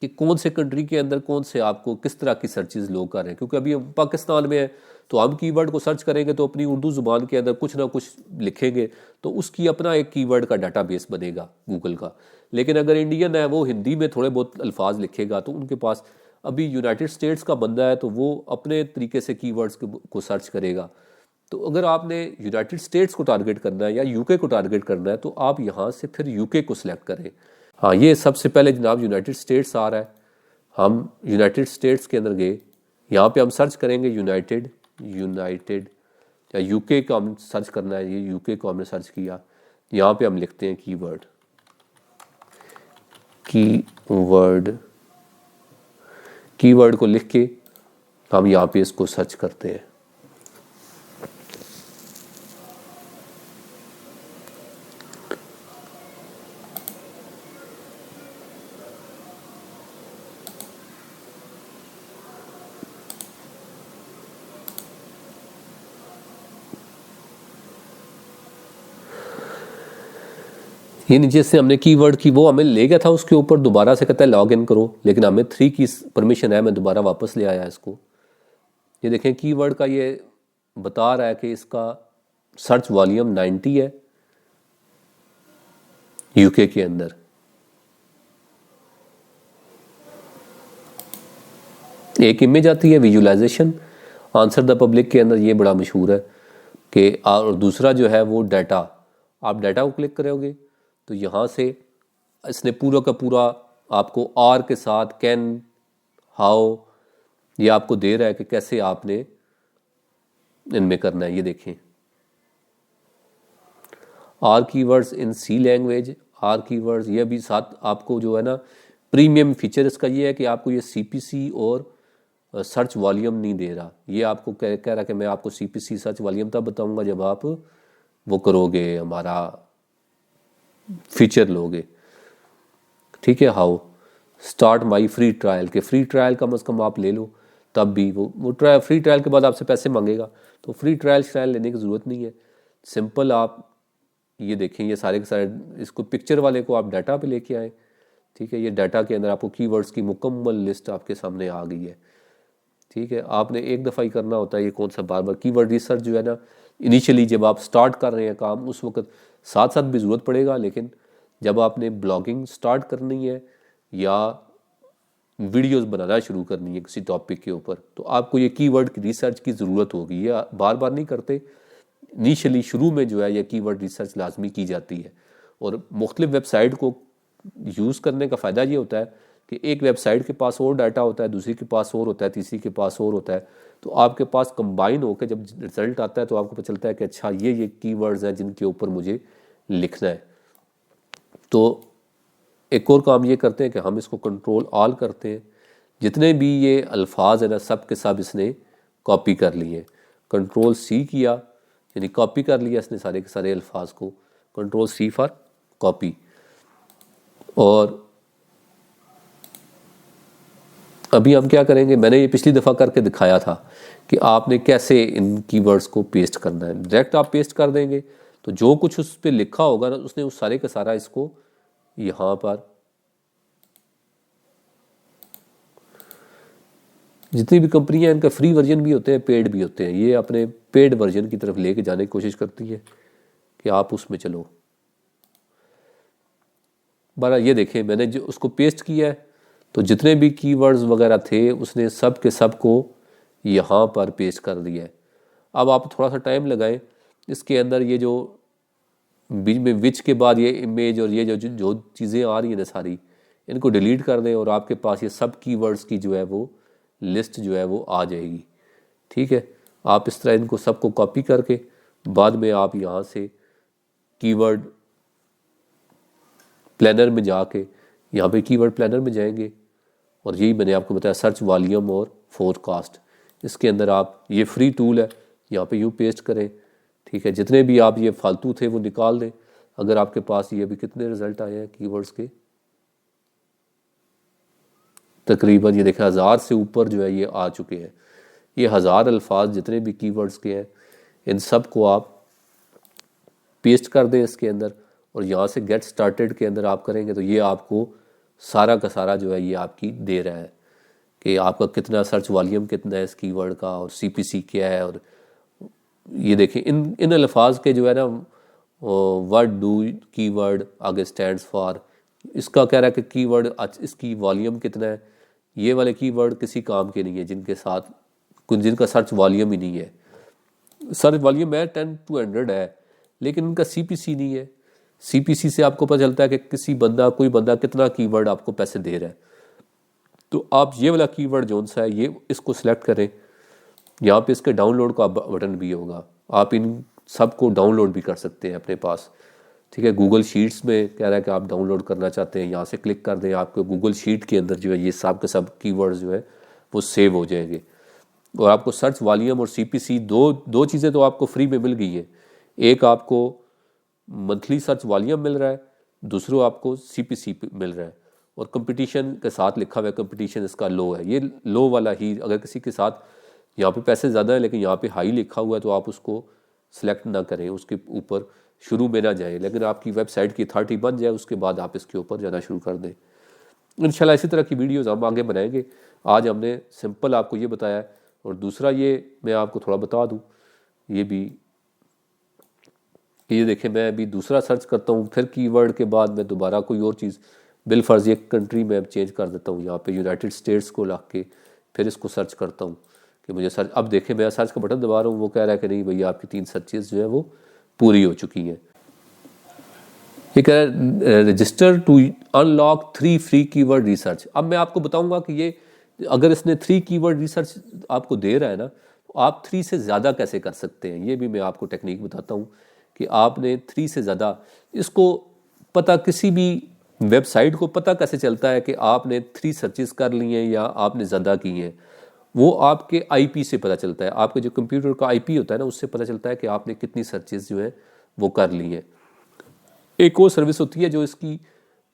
Speaker 1: कि कौन से कंट्री के अंदर कौन से आपको किस तरह की सर्चेज लोग कर रहे हैं। क्योंकि अभी हम पाकिस्तान में है तो हम कीवर्ड को सर्च करेंगे तो अपनी उर्दू ज़ुबान के अंदर कुछ ना कुछ लिखेंगे, तो उसकी अपना एक कीवर्ड का डाटाबेस बनेगा गूगल का। लेकिन अगर इंडियन है वो हिंदी में थोड़े बहुत अल्फाज लिखेगा, तो उनके पास, अभी यूनाइटेड स्टेट्स का बंदा है तो वो अपने तरीके से कीवर्ड्स को सर्च करेगा। तो अगर आपने यूनाइटेड स्टेट्स को टारगेट करना है या यूके को टारगेट करना है तो आप यहाँ से फिर यूके को सिलेक्ट करें। हाँ, ये सबसे पहले जनाब यूनाइटेड स्टेट्स आ रहा है, हम यूनाइटेड स्टेट्स के अंदर गए, यहाँ पे हम सर्च करेंगे यूनाइटेड या यूके का हम सर्च करना है, ये यूके को हमने सर्च किया, यहाँ पे हम लिखते हैं कीवर्ड को लिख के हम यहाँ पे इसको सर्च करते हैं। ये नीचे से हमने कीवर्ड की वो हमें ले गया था, उसके ऊपर दोबारा से कहता है लॉग इन करो, लेकिन हमें 3 की परमिशन है, मैं दोबारा वापस ले आया इसको। ये देखें कीवर्ड का ये बता रहा है कि इसका सर्च वॉल्यूम 90 है यूके के अंदर। एक इमेज आती है विजुअलाइजेशन, आंसर द पब्लिक के अंदर ये बड़ा मशहूर है कि, और दूसरा जो है वो डाटा। आप डाटा को क्लिक करोगे तो यहाँ से इसने पूरा का पूरा आपको आर के साथ कैन, हाउ, ये आपको दे रहा है कि कैसे आपने इनमें करना है। ये देखें R keywords in C language, R keywords, ये भी साथ आपको जो है ना प्रीमियम फीचर इसका ये है कि आपको ये सीपीसी और सर्च वॉल्यूम नहीं दे रहा। ये आपको कह रहा कि मैं आपको सीपीसी सर्च वॉल्यूम तब बताऊंगा जब आप वो करोगे, हमारा फीचर लोगे, ठीक है। How start my free trial, के फ्री ट्रायल कम से कम आप ले लो, तब भी वो फ्री ट्रायल के बाद आपसे पैसे मांगेगा, तो फ्री ट्रायल लेने की ज़रूरत नहीं है। सिंपल आप ये देखें, ये सारे के सारे, इसको पिक्चर वाले को आप डाटा पे लेके आए, ठीक है। ये डाटा के अंदर आपको कीवर्ड्स की मुकम्मल लिस्ट आपके सामने आ गई है, ठीक है। आपने एक दफ़ा ही करना होता है, ये कौन सा बार बार। कीवर्ड रिसर्च जो है ना, इनिशियली जब आप स्टार्ट कर रहे हैं काम, उस वक्त साथ साथ भी ज़रूरत पड़ेगा, लेकिन जब आपने ब्लॉगिंग स्टार्ट करनी है या वीडियोस बनाना शुरू करनी है किसी टॉपिक के ऊपर, तो आपको ये कीवर्ड की रिसर्च की ज़रूरत होगी। ये बार बार नहीं करते, इनिशियली शुरू में जो है ये कीवर्ड रिसर्च लाजमी की जाती है। और मुख्तलिफ वेबसाइट को यूज़ करने का फ़ायदा ये होता है कि एक वेबसाइट के पास और डाटा होता है, दूसरी के पास और होता है, तीसरी के पास और होता है, तो आपके पास कंबाइन होकर जब रिजल्ट आता है तो आपको पता चलता है कि अच्छा ये कीवर्ड्स हैं जिनके ऊपर मुझे लिखना है। तो एक और काम ये करते हैं कि हम इसको कंट्रोल ऑल करते हैं, जितने भी ये अल्फाज है ना सब के सब इसने कॉपी कर लिए। कंट्रोल सी किया यानी कॉपी कर लिया इसने सारे के सारे अल्फाज को, कंट्रोल सी फॉर कॉपी। और अभी हम क्या करेंगे, मैंने ये पिछली दफ़ा करके दिखाया था कि आपने कैसे इन कीवर्ड्स को पेस्ट करना है। डायरेक्ट आप पेस्ट कर देंगे तो जो कुछ उस पर लिखा होगा ना उसने उस सारे का सारा इसको यहाँ पर जितनी भी कंपनियां इनका फ्री वर्जन भी होते हैं, पेड भी होते हैं, ये अपने पेड वर्जन की तरफ लेके जाने की कोशिश करती है कि आप उसमें चलो। बारह ये देखें मैंने जो उसको पेस्ट किया है तो जितने भी कीवर्ड्स वगैरह थे उसने सब के सब को यहाँ पर पेस्ट कर दिया है। अब आप थोड़ा सा टाइम लगाएं, इसके अंदर ये जो बीच में विच के बाद ये इमेज और ये जो चीज़ें आ रही हैं ना सारी, इनको डिलीट कर दें और आपके पास ये सब कीवर्ड्स की जो है वो लिस्ट जो है वो आ जाएगी। ठीक है, आप इस तरह इनको सबको कॉपी करके बाद में आप यहाँ से कीवर्ड प्लानर में जाके यहाँ पे कीवर्ड प्लानर में जाएंगे और यही मैंने आपको बताया सर्च वॉल्यूम और फोरकास्ट। इसके अंदर आप ये फ्री टूल है, यहाँ पे यूँ पेस्ट करें। ठीक है, जितने भी आप ये फालतू थे वो निकाल दें। अगर आपके पास ये अभी कितने रिजल्ट आए हैं कीवर्ड्स के, तकरीबन ये देखें 1000 से ऊपर जो है ये आ चुके हैं। ये 1000 अल्फाज जितने भी कीवर्ड्स के हैं इन सब को आप पेस्ट कर दें इसके अंदर और यहाँ से गेट स्टार्टेड के अंदर आप करेंगे तो ये आपको सारा का सारा जो है ये आपकी दे रहा है कि आपका कितना सर्च वॉल्यूम कितना है इस कीवर्ड का और सीपीसी क्या है। और ये देखें इन अल्फाज के जो है ना व्हाट डू कीवर्ड आगे स्टैंड्स फॉर, इसका कह रहा है कि कीवर्ड इसकी वॉल्यूम कितना है। ये वाले कीवर्ड किसी काम के नहीं है जिनके साथ जिनका सर्च वॉल्यूम ही नहीं है। सर्च वॉल्यूम है 10 to 100 है लेकिन उनका सीपीसी नहीं है। सीपीसी से आपको पता चलता है कि कोई बंदा कितना कीवर्ड आपको पैसे दे रहा है। तो आप ये वाला कीवर्ड जोन सा है ये इसको सिलेक्ट करें। यहाँ पे इसके डाउनलोड का बटन भी होगा, आप इन सब को डाउनलोड भी कर सकते हैं अपने पास। ठीक है, गूगल शीट्स में कह रहा है कि आप डाउनलोड करना चाहते हैं, यहाँ से क्लिक कर दें, आपको गूगल शीट के अंदर जो है ये सब के सब कीवर्ड्स जो है वो सेव हो जाएंगे। और आपको सर्च वॉल्यूम और सीपीसी दो चीज़ें तो आपको फ्री में मिल गई हैं। एक आपको मंथली सर्च वॉल्यूम मिल रहा है, दूसरा आपको सीपीसी मिल रहा है। और कंपटीशन के साथ लिखा हुआ है कंपटीशन इसका लो है, ये लो वाला ही। अगर किसी के साथ यहाँ पे पैसे ज़्यादा है लेकिन यहाँ पे हाई लिखा हुआ है तो आप उसको सिलेक्ट ना करें, उसके ऊपर शुरू में ना जाएं। लेकिन आपकी वेबसाइट की अथॉरिटी बन जाए उसके बाद आप इसके ऊपर जाना शुरू कर दें। इंशाल्लाह इसी तरह की वीडियोज़ हम आगे बनाएंगे। आज हमने सिंपल आपको ये बताया है। और दूसरा ये मैं आपको थोड़ा बता दूँ, ये भी ये देखें मैं अभी दूसरा सर्च करता हूँ, फिर कीवर्ड के बाद मैं दोबारा कोई और चीज़ बिलफर्ज एक कंट्री में चेंज कर देता हूँ, यहाँ पे यूनाइटेड स्टेट्स को ला के फिर इसको सर्च करता हूँ कि मुझे सर्च। अब देखें मैं सर्च का बटन दबा रहा हूँ, वो कह रहा है कि नहीं भैया आपकी 3 सर्चेस जो है वो पूरी हो चुकी हैं। ये कह रहा है register to unlock 3 free keyword research. अब मैं आपको बताऊँगा कि ये अगर इसने 3 कीवर्ड रिसर्च आपको दे रहा है ना तो आप 3 से ज़्यादा कैसे कर सकते हैं। ये भी मैं आपको टेक्निक बताता हूँ कि आपने 3 से ज़्यादा इसको पता, किसी भी वेबसाइट को पता कैसे चलता है कि आपने 3 सर्चेस कर ली हैं या आपने ज़्यादा की हैं। वो आपके आईपी से पता चलता है, आपके जो कंप्यूटर का आईपी होता है ना उससे पता चलता है कि आपने कितनी सर्चेस जो है वो कर ली हैं। एक और सर्विस होती है जो इसकी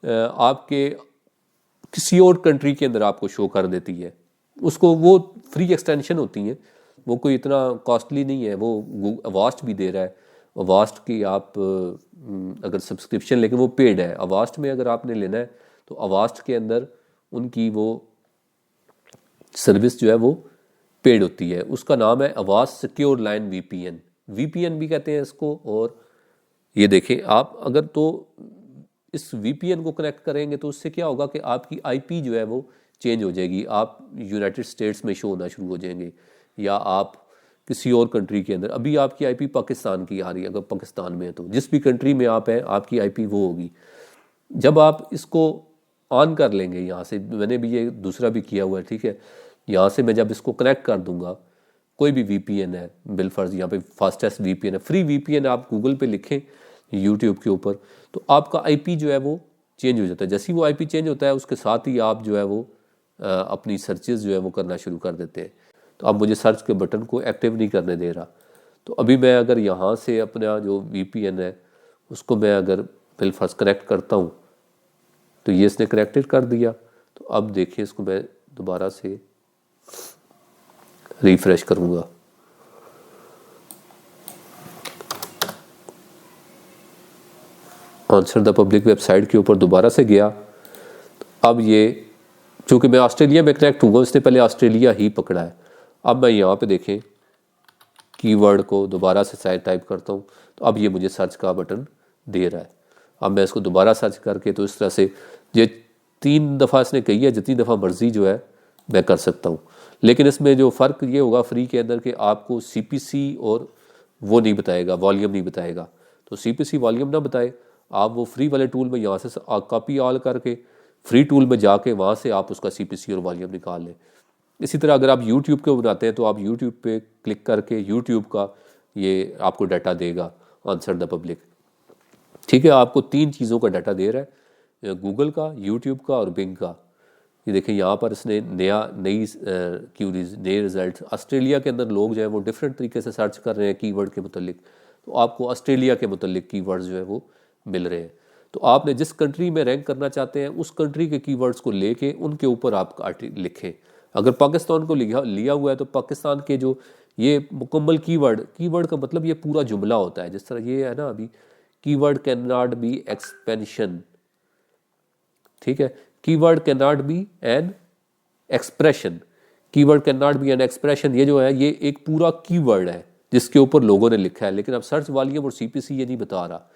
Speaker 1: आपके किसी और कंट्री के अंदर आपको शो कर देती है, उसको वो फ्री एक्सटेंशन होती हैं, वो कोई इतना कॉस्टली नहीं है। वो अवास्ट भी दे रहा है, अवास्ट की आप अगर सब्सक्रिप्शन लेके वो पेड है। अवास्ट में अगर आपने लेना है तो अवास्ट के अंदर उनकी वो सर्विस जो है वो पेड होती है, उसका नाम है Avast secure line VPN, VPN भी कहते हैं इसको। और ये देखें आप अगर तो इस वीपीएन को कनेक्ट करेंगे तो उससे क्या होगा कि आपकी आईपी जो है वो चेंज हो जाएगी, आप यूनाइटेड स्टेट्स में शो होना शुरू हो जाएंगे या आप किसी और कंट्री के अंदर। अभी आपकी आईपी पाकिस्तान की आ रही है, अगर पाकिस्तान में है तो जिस भी कंट्री में आप हैं आपकी आईपी वो होगी। जब आप इसको ऑन कर लेंगे यहाँ से, मैंने भी ये दूसरा भी किया हुआ है, ठीक है। यहाँ से मैं जब इसको कनेक्ट कर दूंगा, कोई भी वीपीएन है, बिलफर्ज यहाँ पे फास्टेस्ट वीपीएन है, फ्री वीपीएन आप गूगल पे लिखें यूट्यूब के ऊपर, तो आपका आईपी जो है वो चेंज हो जाता है। जैसे ही वो आईपी चेंज होता है उसके साथ ही आप जो है वो अपनी सर्चेस जो है वो करना शुरू कर देते हैं। तो अब मुझे सर्च के बटन को एक्टिव नहीं करने दे रहा। तो अभी मैं अगर यहाँ से अपना जो वीपीएन है उसको मैं अगर बिलफर्ज कनेक्ट करता हूँ, तो ये इसने कनेक्टेड कर दिया। तो अब देखिए इसको मैं दोबारा से रिफ्रेश करूँगा। आंसर द पब्लिक वेबसाइट के ऊपर दोबारा से गया। अब ये चूँकि मैं ऑस्ट्रेलिया में कनेक्ट हुआ, इसने पहले ऑस्ट्रेलिया ही पकड़ा है। अब मैं यहाँ पे देखें कीवर्ड को दोबारा से शायद टाइप करता हूँ, तो अब ये मुझे सर्च का बटन दे रहा है। अब मैं इसको दोबारा सर्च करके, तो इस तरह से ये 3 दफ़ा इसने कही है, जितनी दफ़ा मर्जी जो है मैं कर सकता हूँ। लेकिन इसमें जो फ़र्क ये होगा फ्री के अंदर कि आपको सीपीसी और वो नहीं बताएगा, वॉल्यूम नहीं बताएगा। तो सीपीसी वॉल्यूम ना बताए, आप वो फ्री वाले टूल में यहाँ से कॉपी ऑल करके फ्री टूल में जाके वहाँ से आप उसका सीपीसी और वॉल्यूम निकाल लें। इसी तरह अगर आप यूट्यूब को बनाते हैं तो आप यूट्यूब पे क्लिक करके यूट्यूब का ये आपको डाटा देगा, आंसर द पब्लिक, ठीक है। आपको 3 चीज़ों का डाटा दे रहा है, गूगल का, यूट्यूब का और बिंग का। ये देखें यहाँ पर इसने नई क्यूरीज, नए रिजल्ट। ऑस्ट्रेलिया के अंदर लोग जो है वो डिफरेंट तरीके से सर्च कर रहे हैं कीवर्ड के मुतल्लिक, तो आपको ऑस्ट्रेलिया के मुतल्लिक कीवर्ड्स जो है वो मिल रहे हैं। तो आपने जिस कंट्री में रैंक करना चाहते हैं उस कंट्री के कीवर्ड्स को लेके उनके ऊपर आप लिखें। अगर पाकिस्तान को लिया हुआ है तो पाकिस्तान के जो ये मुकम्मल कीवर्ड का मतलब ये पूरा जुमला होता है। जिस तरह ये है ना, अभी keyword can not be expansion, ठीक है। Keyword can not be an expression, keyword can not be an expression, ये जो है ये एक पूरा कीवर्ड है जिसके ऊपर लोगों ने लिखा है। लेकिन अब सर्च वॉल्यूम और सीपीसी ये नहीं बता रहा।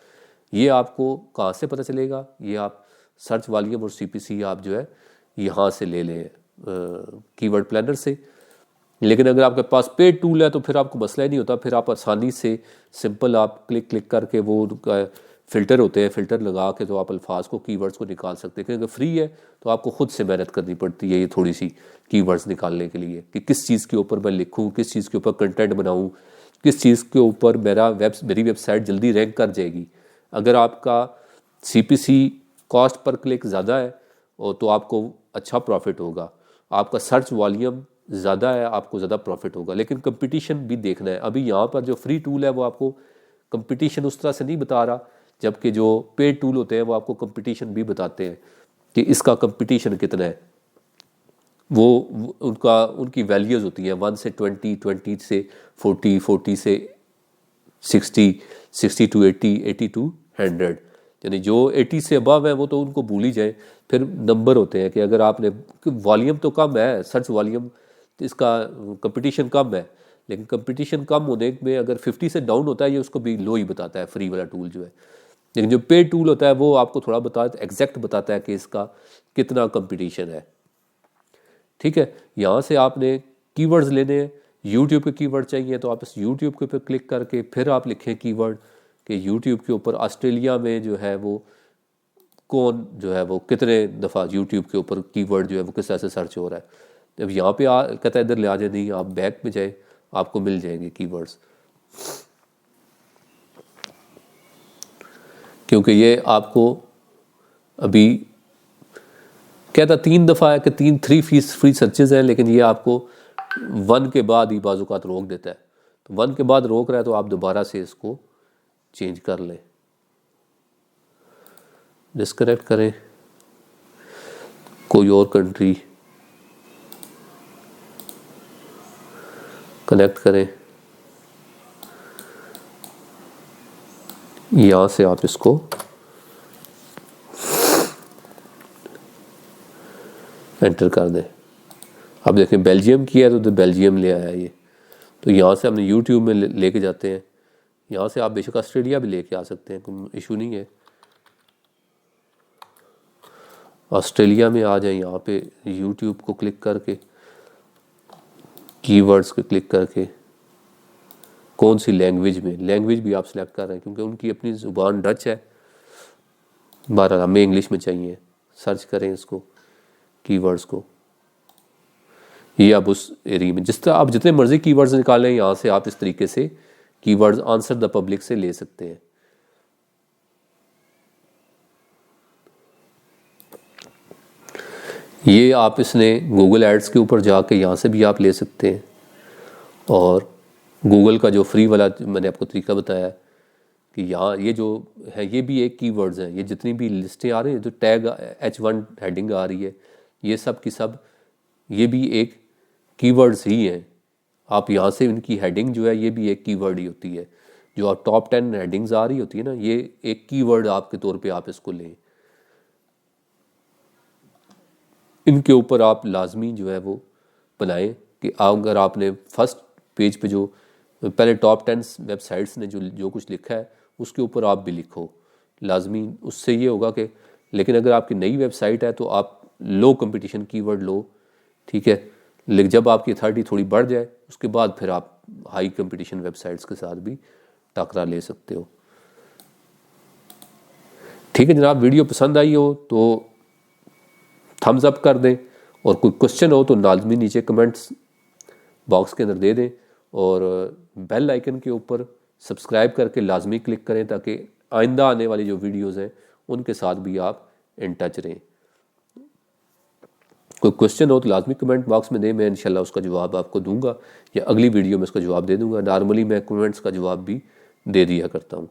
Speaker 1: ये आपको कहाँ से पता चलेगा? ये आप सर्च वॉल्यूम और सीपीसी आप जो है यहाँ से ले लें कीवर्ड प्लानर से। लेकिन अगर आपके पास पेड टूल है तो फिर आपको मसला ही नहीं होता, फिर आप आसानी से सिंपल आप क्लिक करके वो उनका फ़िल्टर होते हैं, फ़िल्टर लगा के तो आप अल्फाज को, कीवर्ड्स को निकाल सकते हैं। क्योंकि अगर फ्री है तो आपको खुद से मेहनत करनी पड़ती है ये थोड़ी सी कीवर्ड्स निकालने के लिए कि किस चीज़ के ऊपर मैं लिखूँ, किस चीज़ के ऊपर कंटेंट बनाऊँ, किस चीज़ के ऊपर मेरी वेबसाइट जल्दी रैंक कर जाएगी। अगर आपका सीपीसी कॉस्ट पर क्लिक ज़्यादा है और तो आपको अच्छा प्रॉफिट होगा, आपका सर्च वॉल्यूम ज़्यादा है आपको ज़्यादा प्रॉफिट होगा। लेकिन कंपटीशन भी देखना है। अभी यहाँ पर जो फ्री टूल है वो आपको कंपटीशन उस तरह से नहीं बता रहा, जबकि जो पेड टूल होते हैं वो आपको कंपटीशन भी बताते हैं कि इसका कंपटीशन कितना है। वो उनकी वैल्यूज़ होती हैं 1 से 20, 20 से 40, 40 से 60, 60 टू 80, 80 टू 100। यानी जो 80 से अबव है वो तो उनको भूल ही जाए। फिर नंबर होते हैं कि अगर आपने, वॉल्यूम तो कम है, सर्च वॉल्यूम, इसका कंपटीशन कम है, लेकिन कंपटीशन कम होने में अगर 50 से डाउन होता है ये उसको भी लो ही बताता है फ्री वाला टूल जो है। लेकिन जो पेड टूल होता है वो आपको थोड़ा एग्जैक्ट बताता है कि इसका कितना कंपटीशन है, ठीक है। यहाँ से आपने कीवर्ड्स लेने हैं, यूट्यूब के कीवर्ड चाहिए तो आप इस यूट्यूब के ऊपर क्लिक करके फिर आप लिखें कीवर्ड कि यूट्यूब के ऊपर ऑस्ट्रेलिया में जो है वो कौन जो है वो कितने दफ़ा यूट्यूब के ऊपर कीवर्ड जो है वो किस तरह से सर्च हो रहा है। जब यहाँ पे कहता है इधर ले आ जाए, नहीं आप बैक में जाए, आपको मिल जाएंगे कीवर्ड्स। क्योंकि ये आपको अभी कहता 3 दफ़ा है कि 3 फ्री सर्चेज हैं, लेकिन ये आपको 1 के बाद ही बाज़-औक़ात रोक देता है। तो 1 के बाद रोक रहा है तो आप दोबारा से इसको चेंज कर लें, डिस्कनेक्ट करें, कोई और कंट्री कनेक्ट करें, यहाँ से आप इसको एंटर कर दें। अब देखें बेल्जियम किया है तो बेल्जियम ले आया ये। तो यहाँ से हमने यूट्यूब में लेके जाते हैं। यहाँ से आप बेशक ऑस्ट्रेलिया भी लेके आ सकते हैं, कोई इशू नहीं है। ऑस्ट्रेलिया में आ जाए, यहाँ पे यूट्यूब को क्लिक करके कीवर्ड्स को क्लिक करके कौन सी लैंग्वेज में, लैंग्वेज भी आप सेलेक्ट कर रहे हैं क्योंकि उनकी अपनी ज़ुबान डच है, 12 हमें इंग्लिश में चाहिए, सर्च करें इसको, कीवर्ड्स को। ये अब उस एरिया में जिस तरह आप जितने मर्जी कीवर्ड्स निकालें, यहाँ से आप इस तरीके से कीवर्ड्स आंसर द पब्लिक से ले सकते हैं। ये आप इसने गूगल एड्स के ऊपर जाके यहाँ से भी आप ले सकते हैं। और गूगल का जो फ्री वाला मैंने आपको तरीका बताया कि यहाँ ये जो है ये भी एक कीवर्ड्स हैं। ये जितनी भी लिस्टें आ रही हैं, जो टैग H1 हेडिंग आ रही है, ये सब की सब ये भी एक कीवर्ड्स ही हैं। आप यहाँ से इनकी हेडिंग जो है ये भी एक कीवर्ड ही होती है। जो आप टॉप 10 हेडिंग्स आ रही होती है ना, ये एक कीवर्ड आपके तौर पे आप इसको लें। इनके ऊपर आप लाजमी जो है वो बनाएं कि अगर आपने फर्स्ट पेज पे जो पहले टॉप 10 वेबसाइट्स ने जो कुछ लिखा है उसके ऊपर आप भी लिखो लाजमी। उससे ये होगा कि, लेकिन अगर आपकी नई वेबसाइट है तो आप लो कंपटीशन कीवर्ड लो, ठीक है। लेकिन जब आपकी अथॉरिटी थोड़ी बढ़ जाए उसके बाद फिर आप हाई कंपटीशन वेबसाइट्स के साथ भी टकरा ले सकते हो। ठीक है जनाब, वीडियो पसंद आई हो तो थम्स अप कर दें, और कोई क्वेश्चन हो तो लाजमी नीचे कमेंट्स बॉक्स के अंदर दे दें, और बेल आइकन के ऊपर सब्सक्राइब करके लाजमी क्लिक करें ताकि आइंदा आने वाली जो वीडियोस हैं उनके साथ भी आप इन टच रहें। कोई क्वेश्चन हो तो लाजमी कमेंट बॉक्स में दें, मैं इंशाल्लाह उसका जवाब आपको दूंगा, या अगली वीडियो में उसका जवाब दे दूंगा। नॉर्मली मैं कमेंट्स का जवाब भी दे दिया करता हूँ,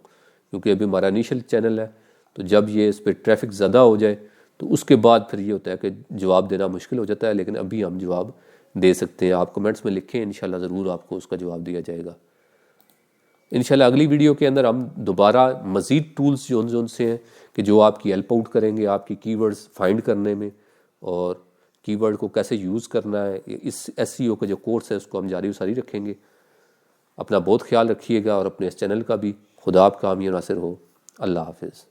Speaker 1: क्योंकि अभी हमारा इनिशियल चैनल है, तो जब ये इस पर ट्रैफिक ज़्यादा हो जाए तो उसके बाद फिर ये होता है कि जवाब देना मुश्किल हो जाता है। लेकिन अभी हम जवाब दे सकते हैं। आप कमेंट्स में लिखें, इंशाल्लाह ज़रूर आपको उसका जवाब दिया जाएगा। इंशाल्लाह अगली वीडियो के अंदर हम दोबारा मज़ीद टूल्स जोन से हैं कि जो आपकी हेल्प आउट करेंगे आपकी कीवर्ड्स फाइंड करने में, और कीवर्ड को कैसे यूज़ करना है। इस SEO का जो कोर्स है उसको हम जारी सारी रखेंगे। अपना बहुत ख्याल रखिएगा और अपने इस चैनल का भी। खुदा आपका हामी नासिर हो। अल्लाह हाफिज़।